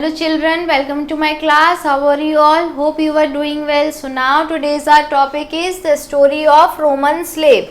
Hello children, welcome to my class. How are you all? Hope you are doing well. So now today's our topic is the story of Roman slave.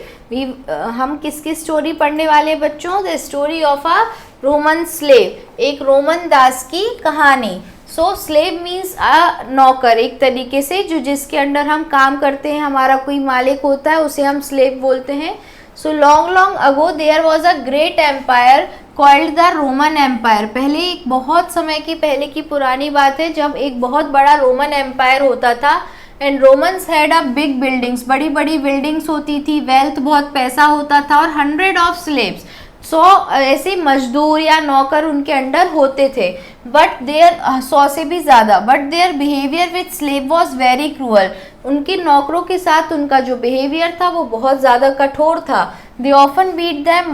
हम किसकी story पढ़ने वाले बच्चों? The story of a Roman slave, एक Roman दास की कहानी. सो slave means अ नौकर, एक तरीके से जो जिसके अंडर हम काम करते हैं, हमारा कोई मालिक होता है, उसे हम स्लेव बोलते हैं. So long ago there was a great empire called the Roman empire. पहले एक बहुत समय की पहले की पुरानी बात है जब एक बहुत बड़ा रोमन एम्पायर होता था. And Romans had a big buildings, बड़ी बड़ी बिल्डिंग्स होती थी, वेल्थ बहुत पैसा होता था और 100 ऑफ स्लेव्स, 100 ऐसे मजदूर या नौकर उनके अंडर होते थे. बट देयर 100 से भी ज़्यादा. But their behaviour with slave was very cruel. उनके नौकरों के साथ उनका जो बिहेवियर था वो बहुत ज़्यादा कठोर था. They often beat them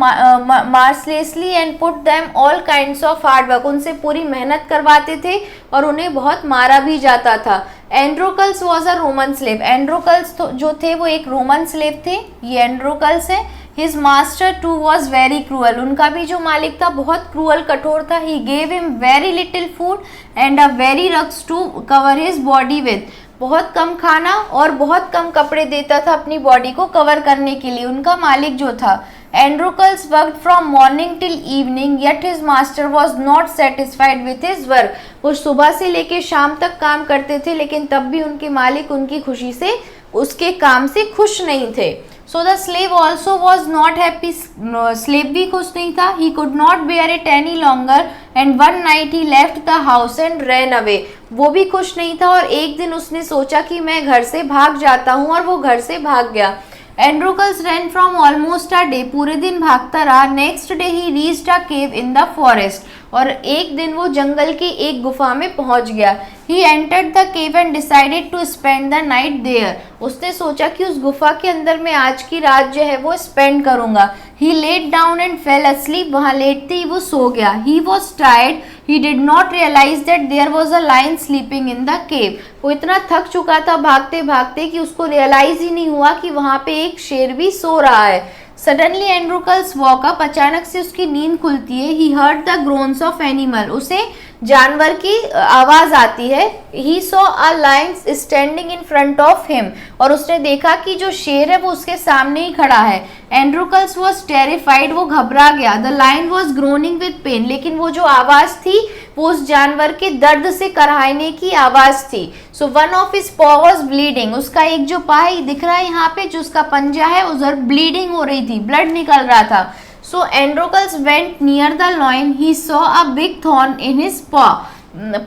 mercilessly and put them all kinds of hard work. उनसे पूरी मेहनत करवाते थे और उन्हें बहुत मारा भी जाता था. एंड्रोकल्स वॉज अ रोमन स्लेव. एंड्रोकल्स जो थे वो एक रोमन स्लेव थे. ये एंड्रोकल्स हैं. His master too was very cruel. उनका भी जो मालिक था बहुत क्रूअल कठोर था. He gave him very little food and a very rugs to cover his body with. बहुत कम खाना और बहुत कम कपड़े देता था अपनी बॉडी को कवर करने के लिए उनका मालिक जो था. Androcles worked from morning till evening yet his master was not satisfied with his work. वो सुबह से लेके शाम तक काम करते थे लेकिन तब भी उनके मालिक उनकी खुशी से, उसके काम से खुश नहीं थे. So the slave also was not happy. Slave भी खुश नहीं था. He could not bear it any longer and one night he left the house and ran away. वो भी खुश नहीं था और एक दिन उसने सोचा कि मैं घर से भाग जाता हूँ और वो घर से भाग गया. Androcles ran from almost a day. पूरे दिन भागता रहा. Next day he reached a cave in the forest. और एक दिन वो जंगल की एक गुफा में पहुंच गया. He entered the cave and decided to spend the night there. उसने सोचा कि उस गुफा के अंदर मैं आज की रात जो है वो स्पेंड करूंगा. He lay down and fell asleep. वहाँ लेटते ही वो सो गया. He was tired. He did not realise that there was a lion sleeping in the cave. वो इतना थक चुका था भागते भागते कि उसको रियलाइज ही नहीं हुआ कि वहाँ पे एक शेर भी सो रहा है. Suddenly Androcles woke up. अचानक से उसकी नींद खुलती है. He heard the groans of animal. उसे जानवर की आवाज आती है. He saw a lion standing in front of him. और उसने देखा कि जो शेर है वो उसके सामने ही खड़ा है. Androcles was terrified. वो घबरा गया. The lion was groaning with pain. लेकिन वो जो आवाज थी वो उस जानवर के दर्द से कराहने की आवाज थी. सो वन ऑफ हिज पॉ वॉज ब्लीडिंग. उसका एक जो पा दिख रहा है यहाँ पे, जो उसका पंजा है, उधर ब्लीडिंग हो रही थी, ब्लड निकल रहा था. So Androcles went near the lion. He saw a big thorn in his paw.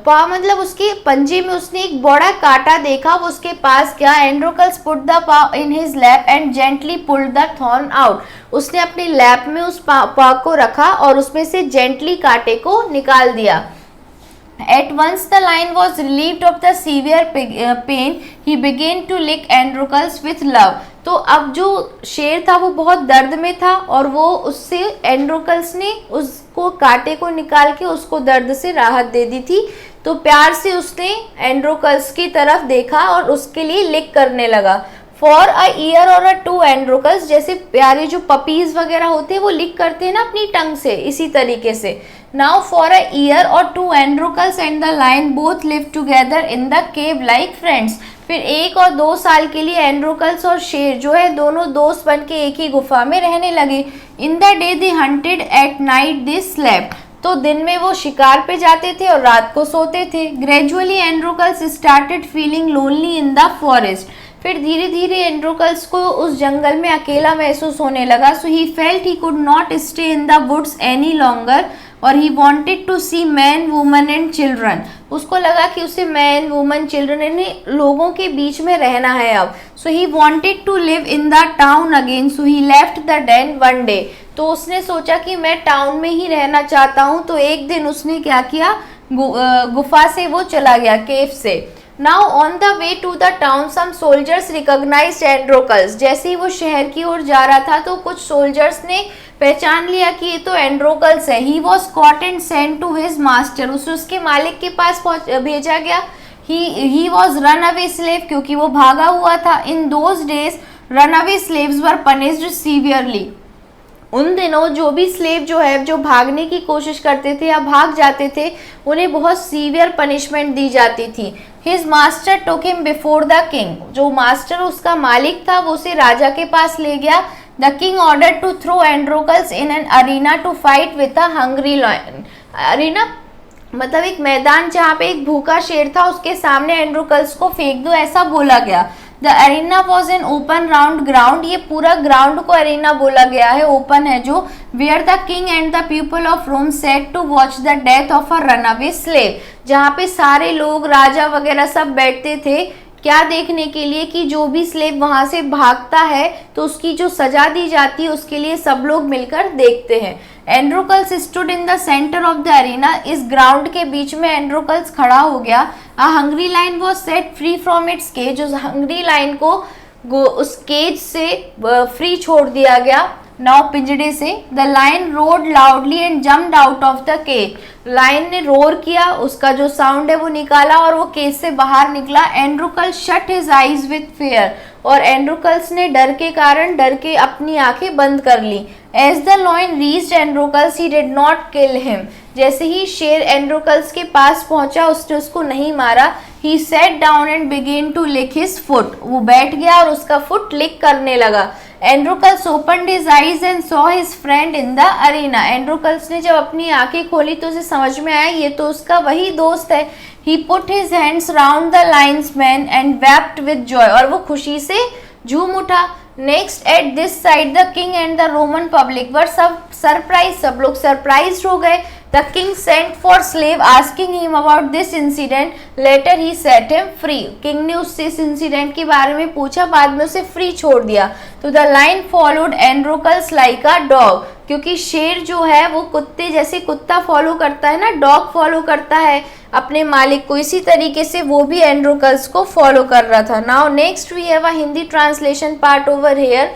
Paw मतलब उसके पंजे में उसने एक बड़ा कांटा देखा. वो उसके पास गया. एंड्रोकल्स पुट द पा in his lap and gently pulled the thorn out. उसने अपने लैप में उस पा को रखा और उसमें से जेंटली कांटे को निकाल दिया. At once the lion was relieved of the severe pain. He began to lick Androcles with love. तो अब जो शेर था वो बहुत दर्द में था और वो उससे एंड्रोकल्स ने उसको कांटे को निकाल के उसको दर्द से राहत दे दी थी. तो प्यार से उसने एंड्रोकल्स की तरफ देखा और उसके लिए लिक करने लगा. फॉर अ ईयर और अ टू एंड्रोकल्स. जैसे प्यारे जो पपीज वगैरह होते हैं वो लिक करते हैं ना अपनी टंग से, इसी तरीके से. नाउ फॉर अ ईयर और two Androcles and the lion both live together in the cave like friends. फिर 1 और 2 साल के लिए एंड्रोकल्स और शेर जो है दोनों दोस्त बन के एक ही गुफा में रहने लगे. In the day they hunted, at night they slept. तो दिन में वो शिकार पे जाते थे और रात को सोते थे. Gradually Androcles started feeling lonely in the forest. फिर धीरे धीरे एंड्रोकल्स को उस जंगल में अकेला महसूस होने लगा. So he felt he could not stay in the woods any longer और he wanted to see man, woman and children. उसको लगा कि उसे मैन, वुमन, चिल्ड्रन यानी लोगों के बीच में रहना है अब. So he wanted to live in the town again. So he left the den one day. तो उसने सोचा कि मैं टाउन में ही रहना चाहता हूँ. तो एक दिन उसने क्या किया, गुफा से वो चला गया, केव से. Now on the way to the town some soldiers recognised Androcles. जैसे ही वो शहर की ओर जा रहा था तो कुछ सोल्जर्स ने पहचान लिया कि ये तो एंड्रोकल्स है. He was caught and sent to his master. उसे उसके मालिक के पास भेजा गया. He was run away slave. क्योंकि वो भागा हुआ था. In those days run away slaves were punished severely. उन दिनों जो भी स्लेव जो है जो भागने की कोशिश करते थे या भाग जाते थे, उन्हें बहुत सीवियर पनिशमेंट दी जाती थी। His master took him before the king, जो मास्टर उसका मालिक था वो उसे राजा के पास ले गया। The king order to throw Androcles in an arena to fight with a hungry lion. Arena मतलब एक मैदान जहाँ पे एक भूखा शेर था, उसके सामने एंड्रोकल्स को फेंक दो, ऐसा बोला गया। The arena was an open round ground, ये पूरा ग्राउंड को अरीना बोला गया है, ओपन है जो, where the king and the people of Rome sat to watch the death of a runaway slave, जहाँ पे सारे लोग राजा वगैरह सब बैठते थे क्या देखने के लिए कि जो भी स्लेव वहां से भागता है तो उसकी जो सजा दी जाती है उसके लिए सब लोग मिलकर देखते हैं। Androcles stood in the centre of the arena, इस ग्राउंड के बीच में एंड्रोकल्स खड़ा हो गया। A hungry lion was set free from its cage, उस हंग्री लाइन को उस केज से फ्री छोड़ दिया गया, नाउ पिंजड़े से। The lion roared loudly and jumped out of the cage, lion ने रोर किया, उसका जो साउंड है वो निकाला और वो केज से बाहर निकला। Androcles shut his eyes with fear, और एंड्रोकल्स ने डर के कारण डर के अपनी आंखें बंद कर ली। As the lion reached Androcles he did not kill him, जैसे ही शेर एंड्रोकल्स के पास पहुंचा उसने उसको नहीं मारा। He sat down and began to lick his foot, वो बैठ गया और उसका फुट लिक करने लगा। Androcles opened his eyes and saw his friend in the arena, Androcles ने जब अपनी आंखें खोली तो उसे समझ में आया ये तो उसका वही दोस्त है। He put his hands round the linesman and wept with joy, और वो खुशी से झूम उठा। Next at this side the king and the Roman public were सब लोग सरप्राइज हो गए। The king sent for slave asking him about this incident, later he set him free, king ने उससे इस इंसिडेंट के बारे में पूछा, बाद में उसे फ्री छोड़ दिया। तो the lion followed Androcles like a dog, क्योंकि शेर जो है वो कुत्ते जैसे कुत्ता फॉलो करता है ना, डॉग फॉलो करता है अपने मालिक को, इसी तरीके से वो भी एंड्रोकल्स को फॉलो कर रहा था। Now next we have a Hindi translation part over here.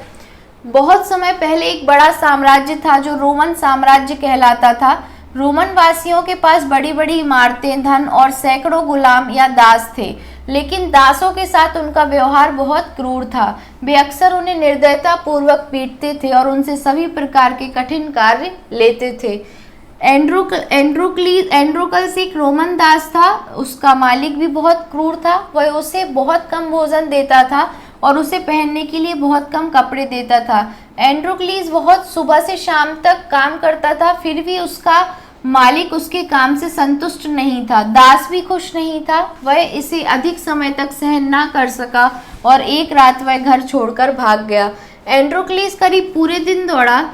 बहुत समय पहले एक बड़ा साम्राज्य था जो रोमन साम्राज्य कहलाता था। रोमन वासियों के पास बड़ी बड़ी इमारतें, धन और सैकड़ों गुलाम या दास थे, लेकिन दासों के साथ उनका व्यवहार बहुत क्रूर था। वे अक्सर उन्हें निर्दयता पूर्वक पीटते थे और उनसे सभी प्रकार के कठिन कार्य लेते थे। एंड्रोकल्स एक रोमन दास था, उसका मालिक भी बहुत क्रूर था, वह उसे बहुत कम भोजन देता था और उसे पहनने के लिए बहुत कम कपड़े देता था। एंड्रोक्लीस बहुत सुबह से शाम तक काम करता था, फिर भी उसका मालिक उसके काम से संतुष्ट नहीं था। दास भी खुश नहीं था, वह इसे अधिक समय तक सहन ना कर सका और एक रात वह घर छोड़कर भाग गया। एंड्रोक्लीस करीब पूरे दिन दौड़ा।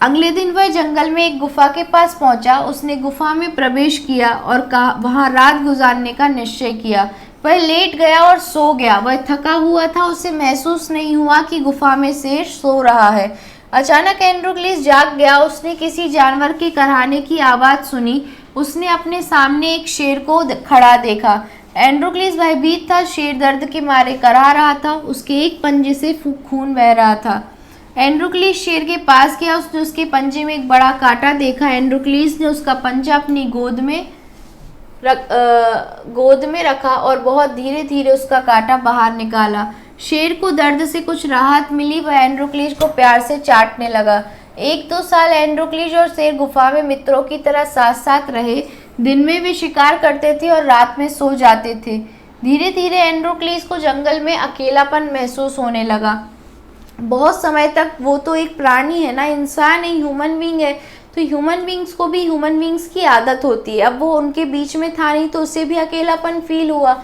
अगले दिन वह जंगल में एक गुफा के पास पहुंचा। उसने गुफा में प्रवेश किया और वहां रात गुजारने का निश्चय किया। वह लेट गया और सो गया। वह थका हुआ था, उसे महसूस नहीं हुआ कि गुफा में शेर सो रहा है। अचानक एंड्रोक्लीस जाग गया। उसने किसी जानवर के कराहने की आवाज़ सुनी। उसने अपने सामने एक शेर को खड़ा देखा। एंड्रोक्लीस भयभीत था, शेर दर्द के मारे कराह रहा था, उसके एक पंजे से खून बह रहा था। एंड्रोक्लीस शेर के पास गया, उसने उसके पंजे में एक बड़ा कांटा देखा। एंड्रोक्लीस ने उसका पंजा अपनी गोद में रखा और बहुत धीरे धीरे उसका कांटा बाहर निकाला। शेर को दर्द से कुछ राहत मिली, वह एंड्रोक्लीस को प्यार से चाटने लगा। 1-2 साल एंड्रोक्लीस और शेर गुफा में मित्रों की तरह साथ साथ रहे। दिन में वे शिकार करते थे और रात में सो जाते थे। धीरे धीरे एंड्रोक्लीस को जंगल में अकेलापन महसूस होने लगा। बहुत समय तक वो तो एक प्राणी है ना, इंसान है, ह्यूमन बीइंग है, तो ह्यूमन बीइंग्स को भी ह्यूमन बीइंग्स की आदत होती है। अब वो उनके बीच में था नहीं तो उसे भी अकेलापन फील हुआ।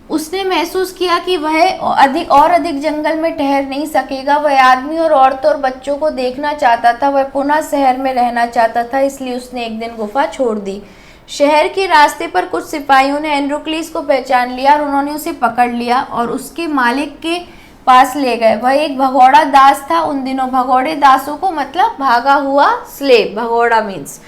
उसने महसूस किया कि वह अधिक जंगल में ठहर नहीं सकेगा। वह आदमी और औरतों और बच्चों को देखना चाहता था। वह पुनः शहर में रहना चाहता था, इसलिए उसने एक दिन गुफा छोड़ दी। शहर के रास्ते पर कुछ सिपाहियों ने एंड्रोक्लीस को पहचान लिया और उन्होंने उसे पकड़ लिया और उसके मालिक के पास ले गए। वह एक भगौड़ा दास था। उन दिनों भगौड़े दासों को मतलब भागा हुआ स्लेव, भगौड़ा मीन्स,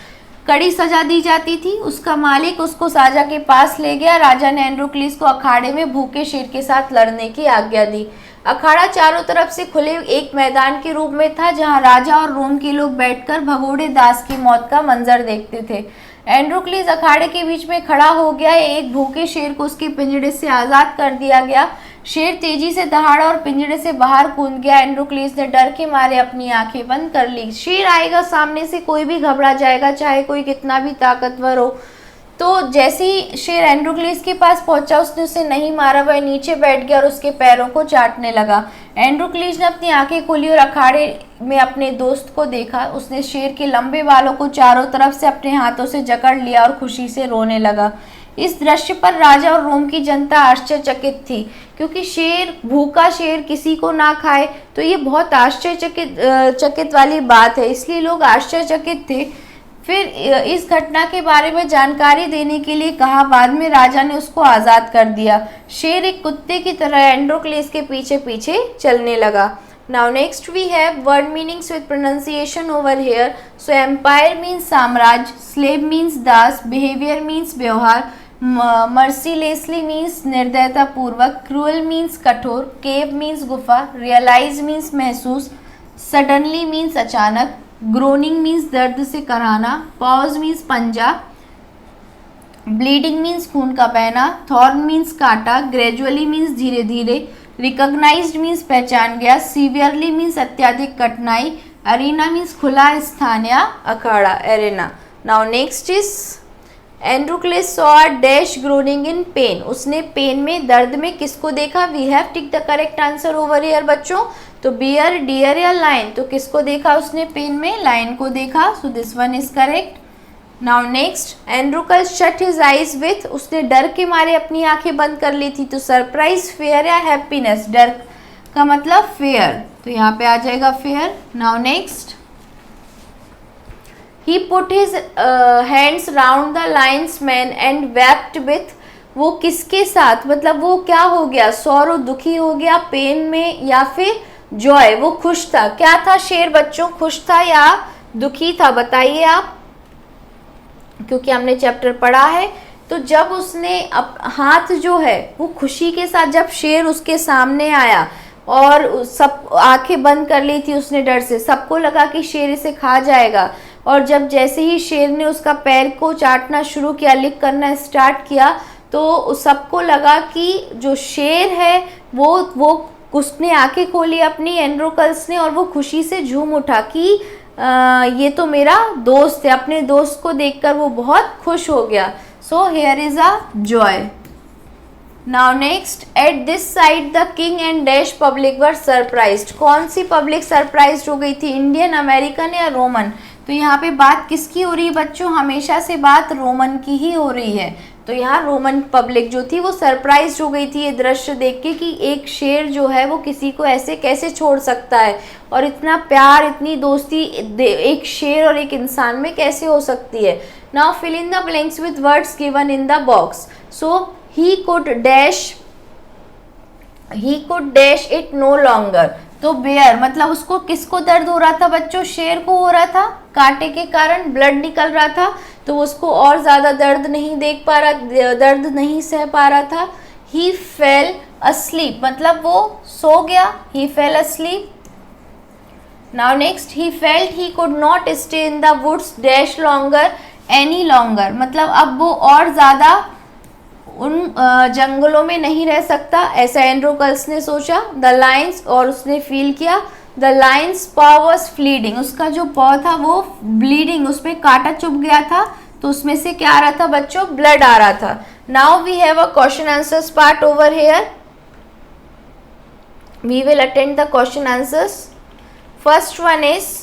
कड़ी सजा दी जाती थी। उसका मालिक उसको राजा के पास ले गया। राजा ने एंड्रोक्लीस को अखाड़े में भूखे शेर के साथ लड़ने की आज्ञा दी। अखाड़ा चारों तरफ से खुले एक मैदान के रूप में था, जहां राजा और रोम के लोग बैठकर भगोड़े दास की मौत का मंजर देखते थे। एंड्रोक्लीस अखाड़े के बीच में खड़ा हो गया। एक भूखे शेर को उसके पिंजड़े से आज़ाद कर दिया गया। शेर तेजी से दहाड़ा और पिंजरे से बाहर कूद गया। एंड्रोक्लीस ने डर के मारे अपनी आंखें बंद कर ली। शेर आएगा सामने से, कोई भी घबरा जाएगा, चाहे कोई कितना भी ताकतवर हो। तो जैसे ही शेर एंड्रोक्लीस के पास पहुंचा, उसने उसे नहीं मारा, वह नीचे बैठ गया और उसके पैरों को चाटने लगा। एंड्रोक्लीस ने अपनी आंखें खोली और अखाड़े में अपने दोस्त को देखा। उसने शेर के लंबे बालों को चारों तरफ से अपने हाथों से जकड़ लिया और खुशी से रोने लगा। इस दृश्य पर राजा और रोम की जनता आश्चर्यचकित थी, क्योंकि भूखा शेर किसी को ना खाए तो ये बहुत आश्चर्यचकित वाली बात है, इसलिए लोग आश्चर्यचकित थे। फिर इस घटना के बारे में जानकारी देने के लिए कहा। बाद में राजा ने उसको आज़ाद कर दिया। शेर एक कुत्ते की तरह एंड्रोक्लीस के पीछे पीछे चलने लगा। Now next we have word meanings with pronunciation over here. So empire means साम्राज्य, स्लेव मीन्स दास, बिहेवियर मीन्स व्यवहार, मर्सीलेसली मीन्स निर्दयता पूर्वक, क्रूअल मीन्स कठोर, केव मीन्स गुफा, रियलाइज मीन्स महसूस, सडनली मीन्स अचानक, ग्रोनिंग मीन्स दर्द से कराना, पॉज मीन्स पंजा, ब्लीडिंग मीन्स खून का बहना, थॉर्न मीन्स कांटा, ग्रेजुअली मीन्स धीरे धीरे, रिकॉग्नाइज्ड मीन्स पहचान गया, सीवियरली मीन्स अत्यधिक कठिनाई, अरीना मीन्स खुला स्थान या अखाड़ा, arena. Now next is Androcles saw a dash groaning in pain. उसने पेन में, दर्द में किसको देखा? We have tick the correct answer over here बच्चों। तो बियर, डियर या लायन, तो किसको देखा उसने पेन में? लायन को देखा। So this one is correct. Now next, Androcles shut his eyes with, उसने डर के मारे अपनी आंखें बंद कर ली थी। तो सरप्राइज, फेयर या हैप्पीनेस? डर का मतलब फेयर, तो यहाँ पे आ जाएगा fair. Now next, he put his hands round the lion's man and wept with, वो किसके साथ, मतलब वो क्या हो गया? सॉरो, दुखी हो गया, पेन में, या फिर जॉय, वो खुश था। क्या था शेर बच्चों? खुश था या दुखी था? बताइए आप, क्योंकि हमने चैप्टर पढ़ा है। तो जब उसने हाथ जो है वो खुशी के साथ, जब शेर उसके सामने आया और सब आंखें बंद कर ली थी उसने डर से, सबको लगा कि शेर इसे खा जाएगा। और जब जैसे ही शेर ने उसका पैर को चाटना शुरू किया, लिक करना स्टार्ट किया, तो सबको लगा कि जो शेर है वो उसने आंखें खोली अपनी, एंड्रोक्लीस ने, और वो खुशी से झूम उठा कि ये तो मेरा दोस्त है। अपने दोस्त को देखकर वो बहुत खुश हो गया। सो here is a joy. Now next, at this side the king and dash public were surprised. कौन सी पब्लिक सरप्राइज्ड हो गई थी? इंडियन, अमेरिकन या रोमन? तो यहाँ पे बात किसकी हो रही है बच्चों? हमेशा से बात रोमन की ही हो रही है। तो यहाँ रोमन पब्लिक जो थी वो सरप्राइज हो गई थी ये दृश्य देख के कि एक शेर जो है वो किसी को ऐसे कैसे छोड़ सकता है, और इतना प्यार, इतनी दोस्ती एक शेर और एक इंसान में कैसे हो सकती है। Now fill in the blanks with words given in the box. So he could dash it no longer. तो बेयर मतलब उसको किसको दर्द हो रहा था बच्चों? शेर को हो रहा था, कांटे के कारण ब्लड निकल रहा था, तो उसको और ज़्यादा दर्द नहीं देख पा रहा, दर्द नहीं सह पा रहा था। ही फेल अस्लीप मतलब वो सो गया, he fell asleep. Now next, he felt he could not stay in the woods dash longer any longer मतलब अब वो और ज़्यादा उन जंगलों में नहीं रह सकता, ऐसा एंड्रोक्लीस ने सोचा। द लायंस, और उसने फील किया, द लायंस पॉ वॉज फ्लीडिंग, उसका जो पॉ था वो ब्लीडिंग, उसमें कांटा चुभ गया था, तो उसमें से क्या आ रहा था बच्चों? ब्लड आ रहा था। Now we have a question answers part over here. We will attend the question answers. First one is,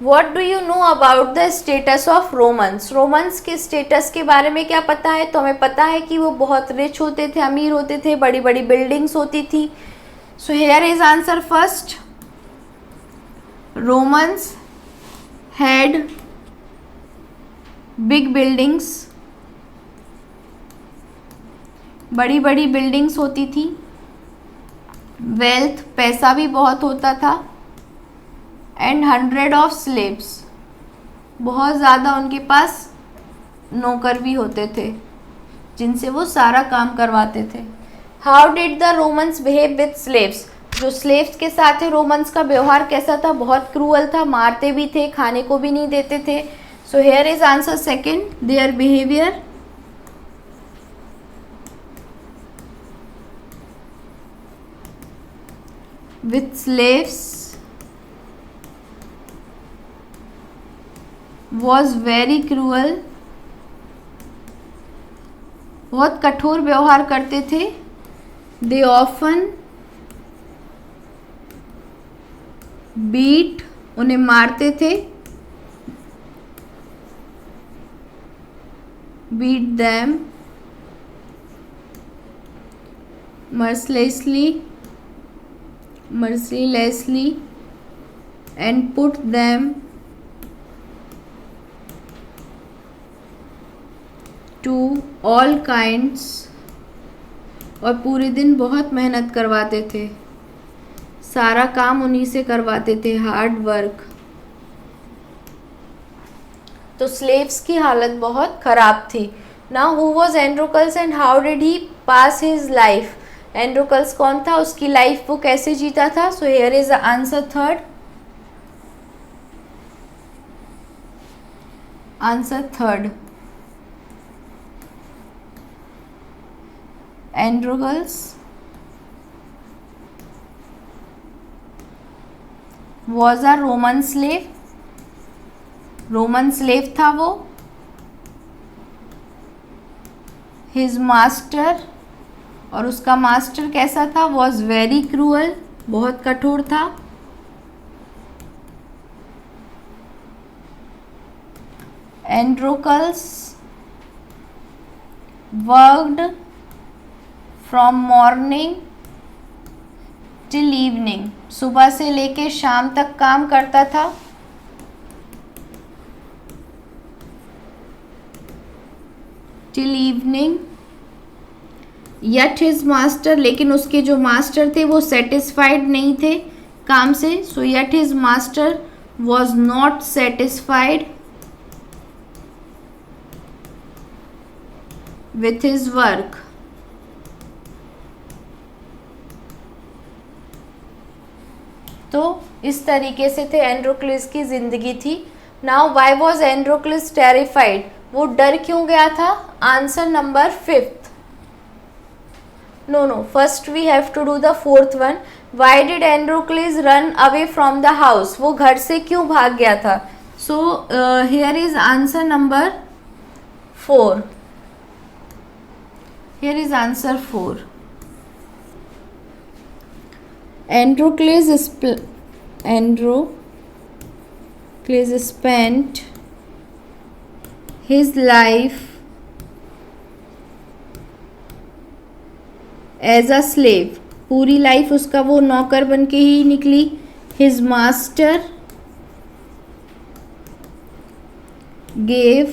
What do you know about the status of Romans? Romans के स्टेटस के बारे में क्या पता है? तो हमें पता है कि वो बहुत रिच होते थे, अमीर होते थे, बड़ी बड़ी बिल्डिंग्स होती थी। सो here is answer first, Romans had big buildings, बड़ी बड़ी बिल्डिंग्स होती थी। वेल्थ, पैसा भी बहुत होता था। एंड 100 ऑफ स्लेव्स, बहुत ज़्यादा उनके पास नौकर भी होते थे जिनसे वो सारा काम करवाते थे। How did the Romans behave with slaves? जो स्लेव्स के साथ है रोमन्स का व्यवहार कैसा था? बहुत क्रूअल था, मारते भी थे, खाने को भी नहीं देते थे। सो here is answer second, their behaviour with slaves was very cruel, बहुत कठोर व्यवहार करते थे। They often beat, उन्हें मारते थे। Beat them mercilessly and put them to all kinds, और पूरे दिन बहुत मेहनत करवाते थे, सारा काम उन्हीं से करवाते थे, हार्ड वर्क। तो स्लेव्स की हालत बहुत ख़राब थी। Now who was Androcles and how did he pass his life? Androcles कौन था, उसकी लाइफ वो कैसे जीता था? So here is the answer third. Answer third, Androcles was a Roman slave, Roman slave था वो। हिज मास्टर, और उसका मास्टर कैसा था? वॉज वेरी क्रूअल, बहुत कठोर था। Androcles worked from morning till evening, सुबह से लेके शाम तक काम करता था। Till evening, yet his master, लेकिन उसके जो मास्टर थे वो सेटिस्फाइड नहीं थे काम से। So yet his master was not satisfied with his work. तो इस तरीके से थे एंड्रोक्लिस की जिंदगी थी। Now why was Androcles terrified, वो डर क्यों गया था? Answer number 5th। No, first we have to do the 4th one. Why did Androcles run away from the house, वो घर से क्यों भाग गया था? So here is answer number 4। Here is answer 4। Androcles spent his life as a slave, पूरी life उसका वो नौकर बन के ही निकली। His master gave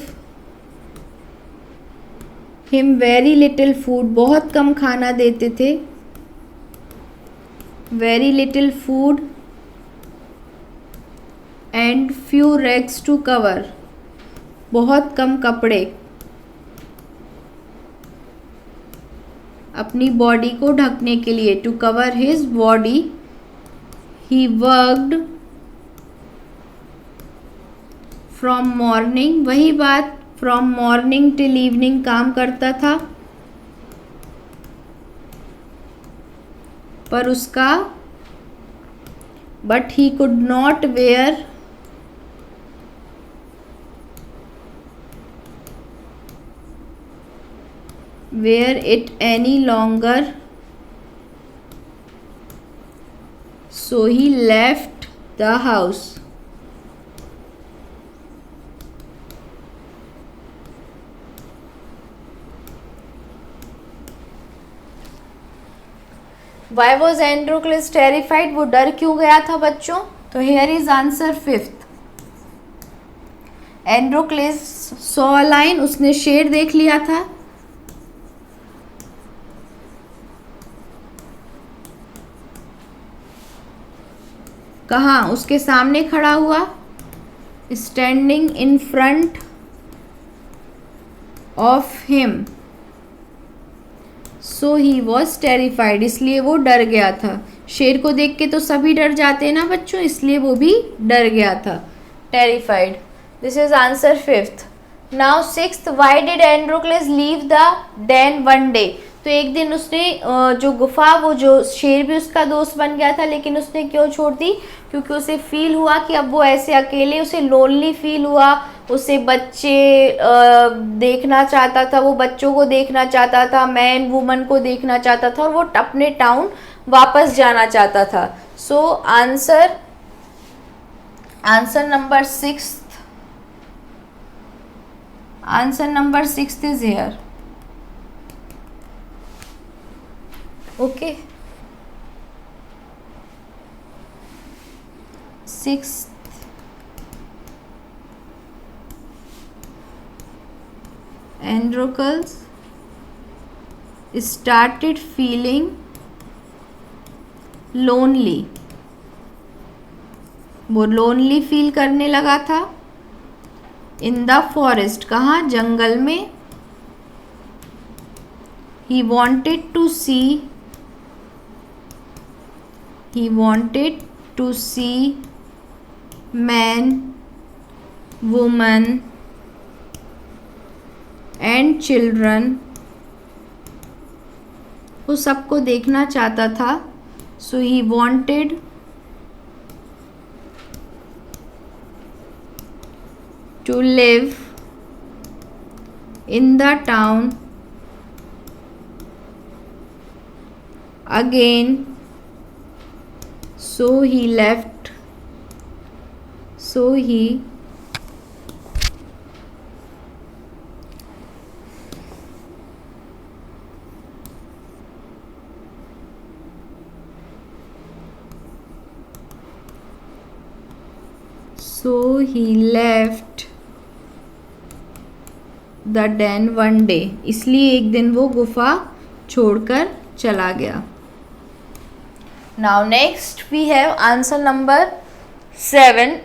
him very little food, बहुत कम खाना देते थे। very little food and few rags to cover, बहुत कम कपड़े अपनी बॉडी को ढकने के लिए। To cover his body he worked from morning, वही बात, फ्रॉम मॉर्निंग टिल इवनिंग काम करता था। पर उसका but he could not wear it any longer, so he left the house. Why was Androcles terrified? वो डर क्यों गया था बच्चों? तो here is answer 5th। Androcles saw a lion, उसने शेर देख लिया था। कहाँ? उसके सामने खड़ा हुआ। Standing in front of him, so he was terrified, इसलिए वो डर गया था। शेर को देख के तो सभी डर जाते हैं ना बच्चों, इसलिए वो भी डर गया था, terrified. This is answer 5th। Now 6th, why did Androcles leave the den one day? तो एक दिन उसने जो गुफा, वो जो शेर भी उसका दोस्त बन गया था, लेकिन उसने क्यों छोड़ दी? क्योंकि उसे फील हुआ कि अब वो ऐसे अकेले, उसे लोनली फील हुआ, उसे बच्चे देखना चाहता था, वो बच्चों को देखना चाहता था, मैन वुमन को देखना चाहता था, और वो अपने टाउन वापस जाना चाहता था। सो answer number 6, answer number 6 is here. Okay, 6th, Androcles started feeling lonely, वो लोनली फील करने लगा था। इन द फॉरेस्ट, कहाँ? जंगल में। he wanted to see man, woman and children, वो सबको देखना चाहता था। so he wanted to live in the town again, so he left, he left the den one day, इसलिए एक दिन वो गुफा छोड़कर चला गया। Now next we have answer number 7.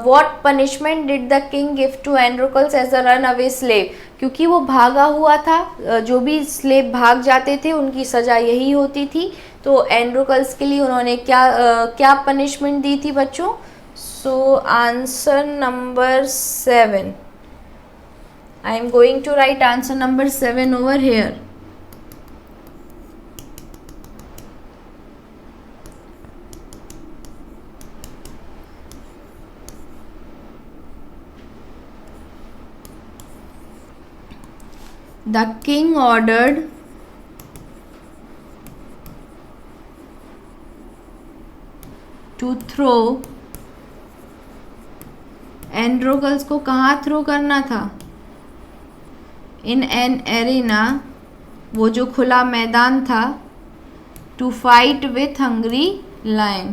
What punishment did the king give to Androcles as a runaway slave? क्योंकि वो भागा हुआ था, जो भी स्लेव भाग जाते थे उनकी सज़ा यही होती थी। तो एंड्रोकल्स के लिए उन्होंने क्या पनिशमेंट दी थी बच्चों? So answer number 7, I am going to write answer number 7 over here. The king ordered to throw Androcles को कहाँ थ्रो करना था? In an arena, वो जो खुला मैदान था। To fight with hungry lion,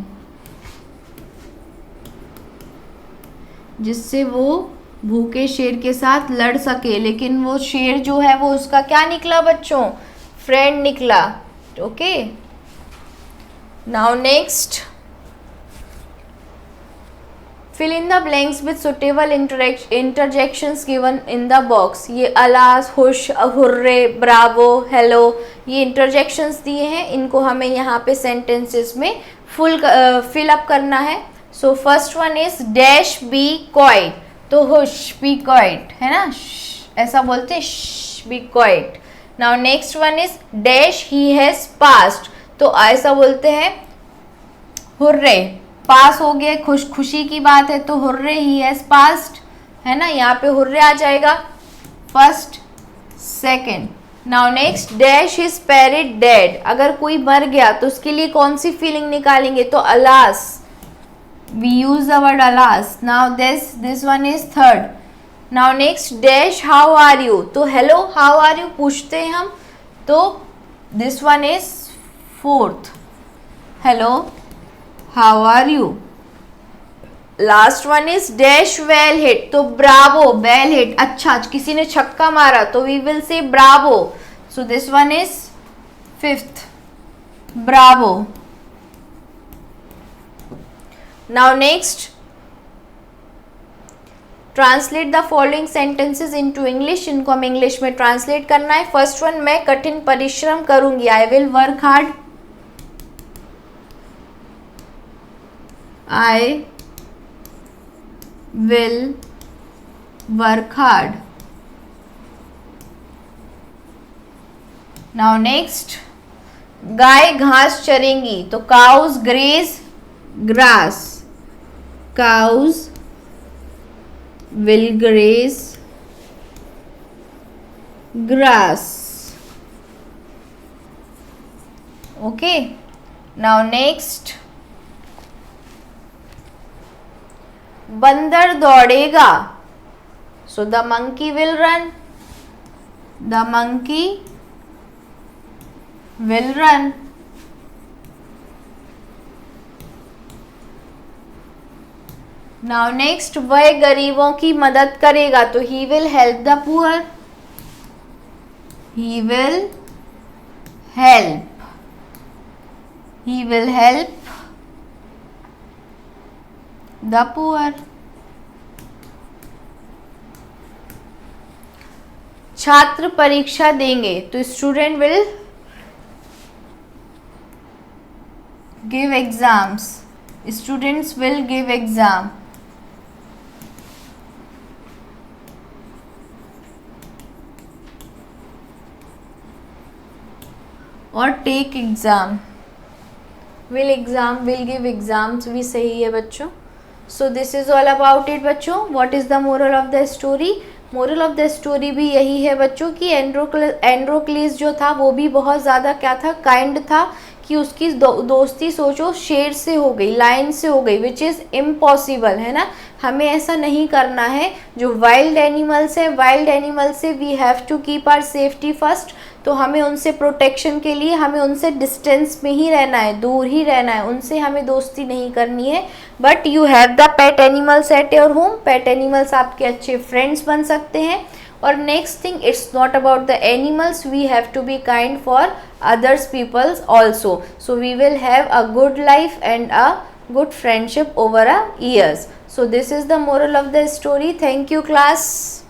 जिससे वो भूखे शेर के साथ लड़ सके। लेकिन वो शेर जो है वो उसका क्या निकला बच्चों? फ्रेंड निकला। Okay, now next, fill in the blanks with suitable interjections given in the box. ये alas, hush, hurray, bravo, hello, ये इंटरजेक्शंस दिए हैं, इनको हमें यहाँ पे सेंटेंसेस में फिल अप करना है। So first one is dash be quiet, तो हुश बी क्वाइट है ना, ऐसा बोलते हैं, be quiet. Now next one is dash he has passed, तो ऐसा बोलते हैं हुर्रे, पास हो गया, खुशी की बात है, तो हुर्रे ही हैज पास्ड है ना, यहाँ पे हुर्रे आ जाएगा first second. Now next dash is period dead, अगर कोई मर गया तो उसके लिए कौन सी फीलिंग निकालेंगे? तो alas, we use the word alas. Now this one is third. Now next dash how are you, तो hello how are you पूछते हैं हम, तो this one is fourth, hello how are you. Last one is dash well hit, तो bravo, well hit, अच्छा किसी ने छक्का मारा, तो we will say bravo. So this one is fifth, bravo. Now next, translate the following sentences into English, इनको हम English में ट्रांसलेट करना है। फर्स्ट वन, मैं कठिन परिश्रम करूंगी, I will work hard, I will work hard. Now next, गाय घास चरेंगी, तो cows graze grass, cows will graze grass. Okay, now next, बंदर दौड़ेगा, so the monkey will run, the monkey will run. Now next, वह गरीबों की मदद करेगा, तो he will help the poor, he will help, he will help the poor. छात्र परीक्षा देंगे, तो student will give exams, students will give exam. और take exam, will give exams भी सही है बच्चों. So this is all about it बच्चों. What is the moral of the story? Moral of the story भी यही है बच्चों कि एंड्रोक्लिस जो था वो भी बहुत ज़्यादा क्या था, काइंड था, कि उसकी दोस्ती सोचो शेर से हो गई, लायन से हो गई, विच इज़ इम्पॉसिबल, है ना. हमें ऐसा नहीं करना है. जो वाइल्ड एनिमल्स है, वाइल्ड एनिमल से we have to keep our safety first. तो हमें उनसे प्रोटेक्शन के लिए हमें उनसे डिस्टेंस में ही रहना है, दूर ही रहना है, उनसे हमें दोस्ती नहीं करनी है. But you have the pet animals at your home. Pet animals आपके अच्छे फ्रेंड्स बन सकते हैं. और next thing, it's not about the animals, we have to be kind for others peoples also, so we will have a good life and a good friendship over a years. So this is the moral of the story. Thank you class.